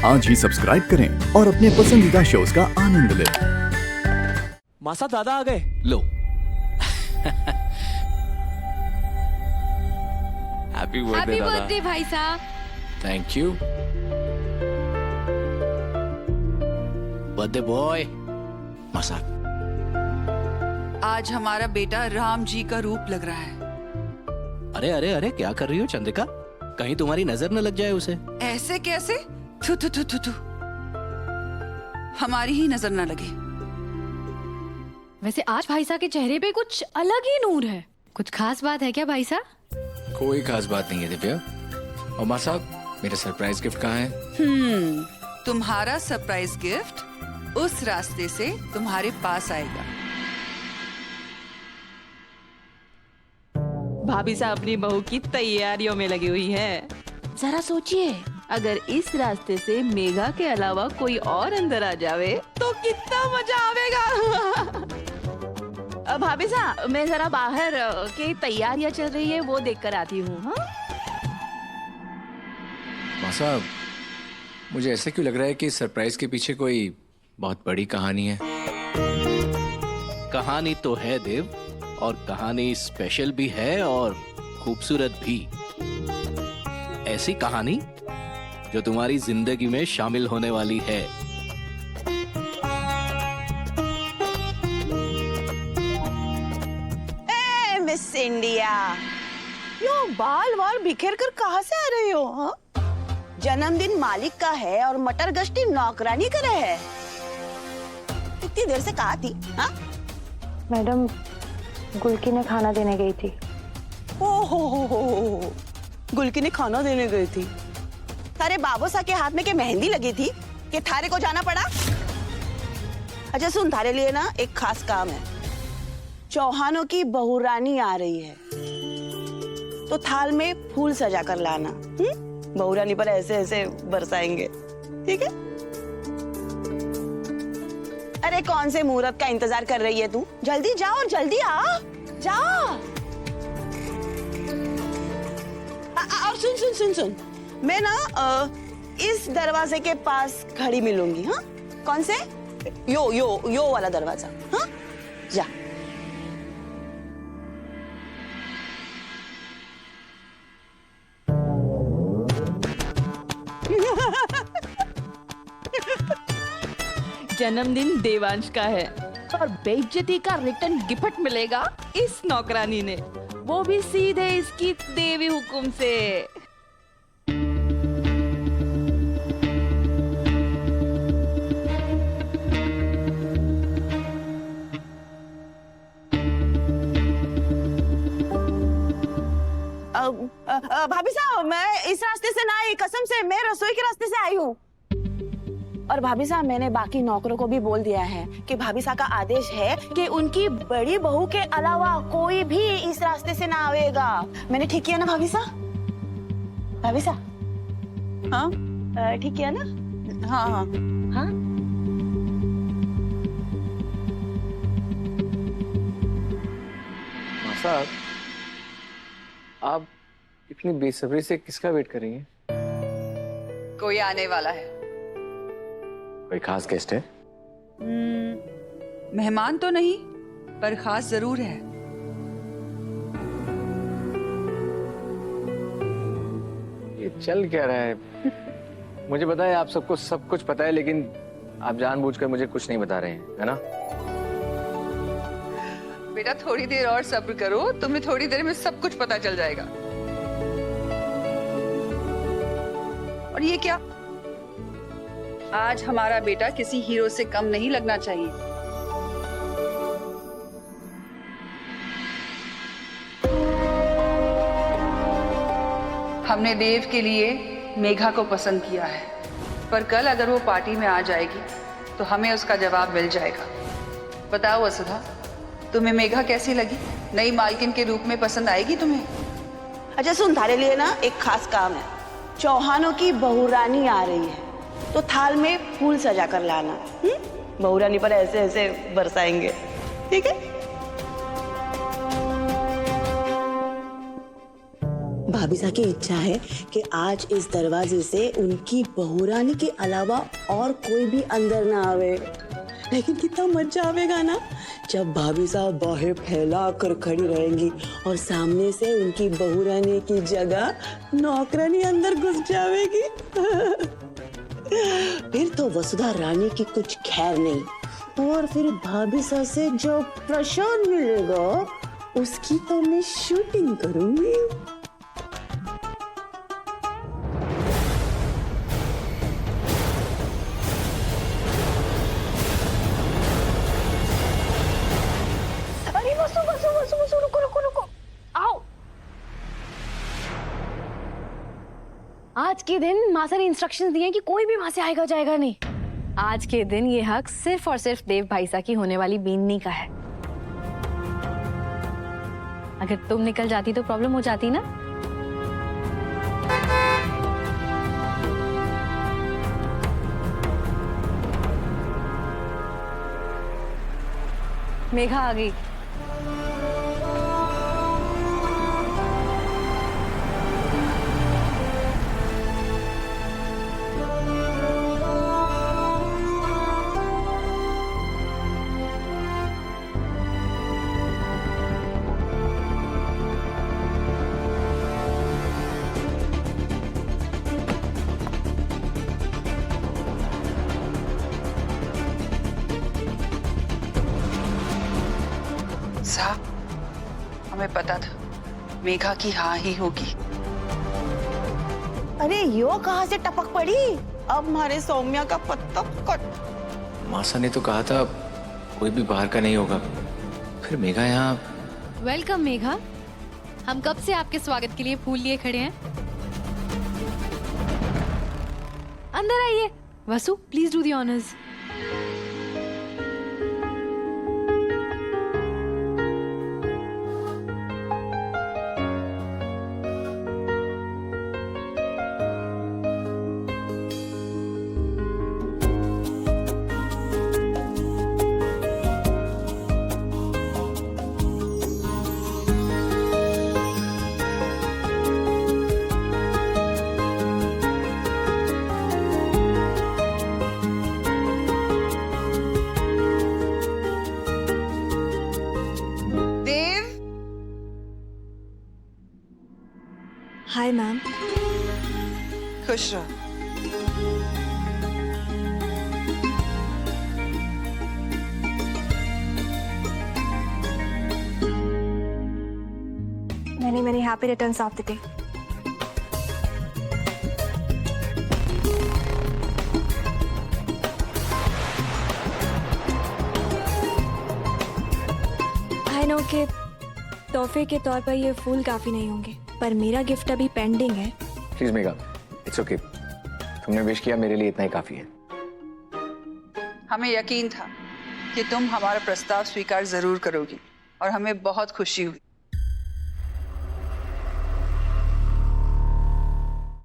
आज ही सब्सक्राइब करें और अपने पसंदीदा शोज का आनंद लें। मासा दादा आ गए। लो। हैप्पी हैप्पी बर्थडे दादा। बर्थडे भाई साहब। Thank you birthday boy. मजाक। आज हमारा बेटा राम जी का रूप लग रहा है। अरे अरे अरे क्या कर रही हो चंद्रिका? कहीं तुम्हारी नजर न लग जाए उसे। ऐसे कैसे? थू थू थू थू थू। हमारी ही नजर ना लगे। वैसे आज भाई साहब के चेहरे पे कुछ अलग ही नूर है। कुछ खास बात है क्या भाई साहब? कोई खास बात नहीं है दिव्या। और माँ साहब मेरा सरप्राइज गिफ्ट कहाँ है? तुम्हारा सरप्राइज गिफ्ट उस रास्ते से तुम्हारे पास आएगा। भाभी साहब अपनी बहू की तैयारियों में लगी हुई है। जरा सोचिए, अगर इस रास्ते से मेघा के अलावा कोई और अंदर आ जावे तो कितना मजा आवेगा। भाभी साहब मैं जरा बाहर की तैयारियां चल रही है वो देखकर आती हूँ। हाँ? माँ साहब मुझे ऐसा क्यों लग रहा है कि सरप्राइज के पीछे कोई बहुत बड़ी कहानी है। कहानी तो है देव, और कहानी स्पेशल भी है और खूबसूरत भी। ऐसी कहानी जो तुम्हारी जिंदगी में शामिल होने वाली है। मिस इंडिया, यो बाल वाल बिखेर कर कहाँ से आ रही हो? हाँ? जन्मदिन मालिक का है और मटर गश्ती नौकरानी का है। इतनी देर से कहाँ थी? हाँ? मैडम गुल्की ने खाना देने गई थी। ओहो, गुल्की ने खाना देने गई थी। थारे बाबूसा के हाथ में के मेहंदी लगी थी कि थारे को जाना पड़ा? अच्छा सुन, थारे लिए ना एक खास काम है। चौहानों की बहू रानी आ रही है तो थाल में फूल सजा कर लाना। बहू रानी पर ऐसे ऐसे बरसाएंगे, ठीक है? अरे कौन से मुहूर्त का इंतजार कर रही है तू? जल्दी जाओ और जल्दी आ जाओ। और सुन सुन सुन सुन, मैं ना इस दरवाजे के पास खड़ी मिलूंगी। हाँ? कौन से? यो वाला दरवाजा। हाँ? जा। जन्मदिन देवांश का है और बेइज्जती का रिटर्न गिफ्ट मिलेगा इस नौकरानी ने, वो भी सीधे इसकी देवी हुकुम से। भाभी साहब मैं इस रास्ते से ना आई, कसम से मैं रसोई के रास्ते से आई हूँ। और भाभी साहब मैंने बाकी नौकरों को भी बोल दिया है कि भाभी साहब का आदेश है कि उनकी बड़ी बहू के अलावा कोई भी इस रास्ते से ना आवेगा। मैंने ठीक किया ना भाभी साहब? भाभी साहब हाँ ठीक किया ना? हाँ हाँ हाँ। साहब आप इतनी बेसब्री से किसका वेट कर रही हैं? कोई आने वाला है। कोई खास गेस्ट है? मेहमान तो नहीं पर खास जरूर है। ये चल क्या रहा है? मुझे पता है आप सबको सब कुछ पता है, लेकिन आप जानबूझकर मुझे कुछ नहीं बता रहे हैं, है ना? बेटा थोड़ी देर और सब्र करो, तुम्हें थोड़ी देर में सब कुछ पता चल जाएगा। और ये क्या? आज हमारा बेटा किसी हीरो से कम नहीं लगना चाहिए। हमने देव के लिए मेघा को पसंद किया है, पर कल अगर वो पार्टी में आ जाएगी तो हमें उसका जवाब मिल जाएगा। बताओ वसुधा, तुम्हें मेघा कैसी लगी? नई मालकिन के रूप में पसंद आएगी तुम्हें? अच्छा सुन, थारे लिए ना एक खास काम है। चौहानों की बहू रानी आ रही है तो थाल में फूल सजा कर लाना। बहू रानी पर ऐसे ऐसे बरसाएंगे, ठीक है? भाभी साहब की इच्छा है कि आज इस दरवाजे से उनकी बहुरानी के अलावा और कोई भी अंदर ना आवे। लेकिन कितना मजा आवेगा ना जब भाभी साहब बाहें फैला कर खड़ी रहेंगी और सामने से उनकी बहुरानी की जगह नौकरानी अंदर घुस जाएगी। फिर तो वसुधा रानी की कुछ खैर नहीं। और फिर भाभी साहब से जो प्रसाद मिलेगा उसकी तो मैं शूटिंग करूंगी। अरे वसु वसु वसु वसु रुको रुको रुको, आओ। आज के दिन माँ ने इंस्ट्रक्शंस दिए कि कोई भी वहां से आएगा जाएगा नहीं। आज के दिन ये हक सिर्फ और सिर्फ देव भाईसा की होने वाली बीननी का है। अगर तुम निकल जाती तो प्रॉब्लम हो जाती ना। मेघा आ गई। साहब, हमें पता था मेघा की हाँ ही होगी। अरे यो कहाँ से टपक पड़ी? अब हमारे सौम्या का पत्ता कट। मासा ने तो कहा था कोई भी बाहर का नहीं होगा, फिर मेघा यहाँ। वेलकम मेघा, हम कब से आपके स्वागत के लिए फूल लिए खड़े हैं। अंदर आइए। Vasu, please do the honours. Hi ma'am. खुश रहो। Many many happy returns of the day. I know कि तोहफे के तौर पर ये फूल काफी नहीं होंगे, पर मेरा गिफ्ट अभी पेंडिंग है। प्लीज मेघा, इट्स ओके, तुमने विश किया, मेरे लिए इतना ही काफी है। हमें यकीन था कि तुम हमारा प्रस्ताव स्वीकार जरूर करोगी और हमें बहुत खुशी हुई।